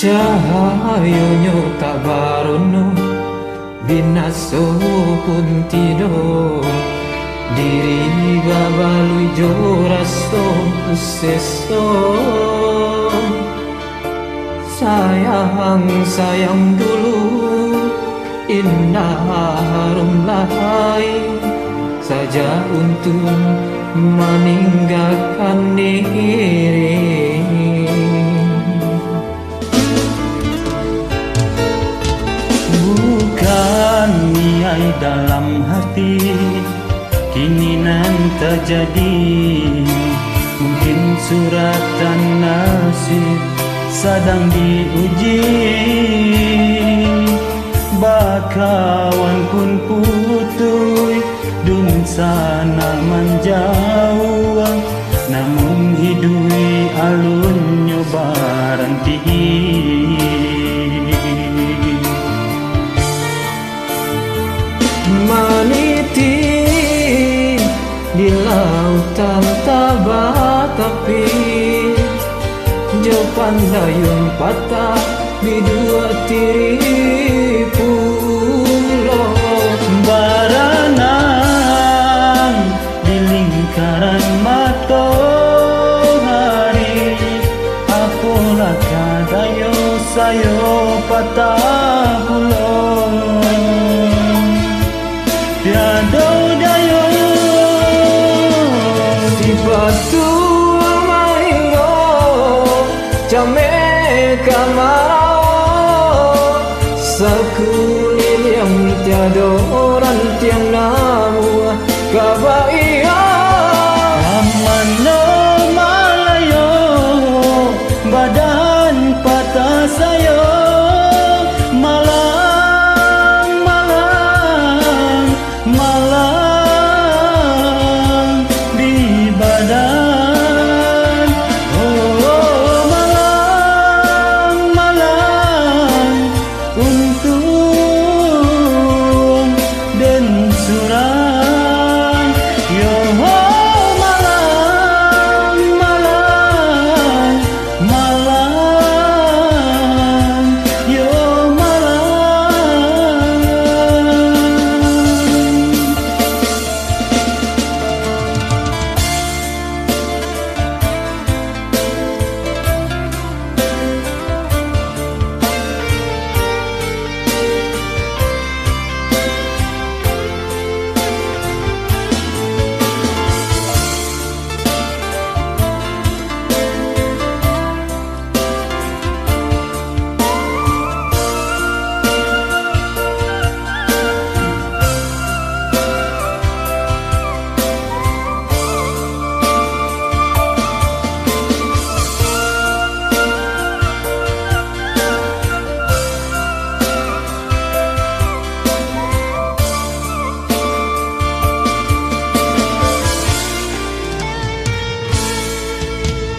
Cahayonyo tak barono, binaso pun tido. Diri babalui joraso seso. Sayang, sayang dulu, indah harum lahai saja untuk meninggalkan diri. Bukan niai dalam hati, kini nan terjadi. Mungkin suratan nasib sedang diuji. Bakawan pun putui, dun sana menjauh. Namun hidui alunnya baranti. Maniti di lautan tabah tapi jo pandayung patah di dua tiri pulau. Baranang di lingkaran matahari, apalah kadayo sayo patah pulau. Tiada dayo Si batu maingo jame kamarau, sekulir yang tiada orang tiang namu kabaiya. Ramano malayo badan patah sayo. Malang di badan. Oh malang untung dan surang. Yo malang yo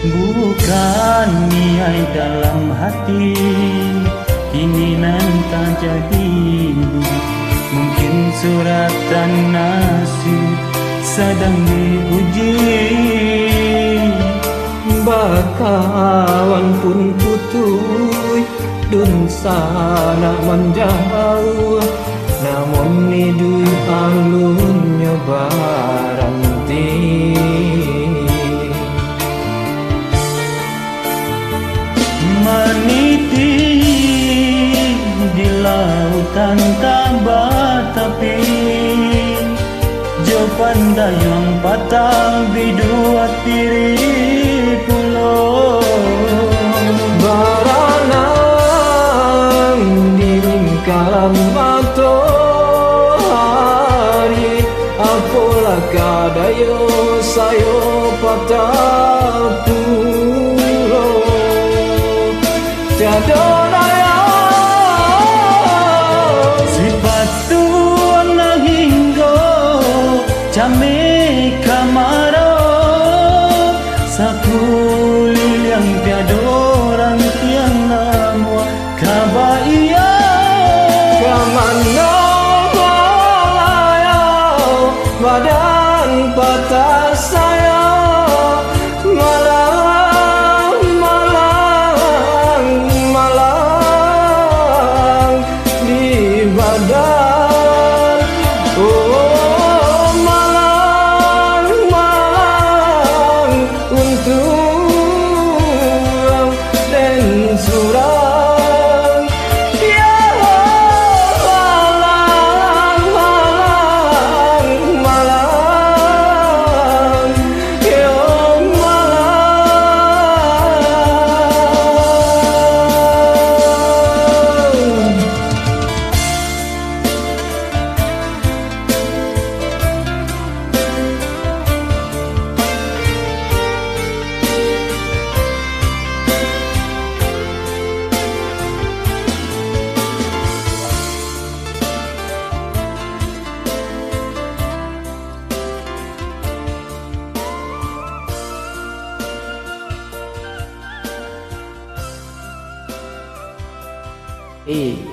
bukan niai dalam hati, kini nan tak jadi. Mungkin suratan nasib sedang diuji. Bakawan pun putui dun sana menjauh, namun hidui alunnya baranti. Meniti di lautan tabah tapi jo pandayung patah di dua tiri pulau. Baranang di lingkaran matahari, apalah kadayo sayo patah pulau. Tiada daya Si batu nang hinggo jame kamarau, sakulir yang tiada orang tiang namu kabaiya. Kamano balayau badan patah saya. Malang Eh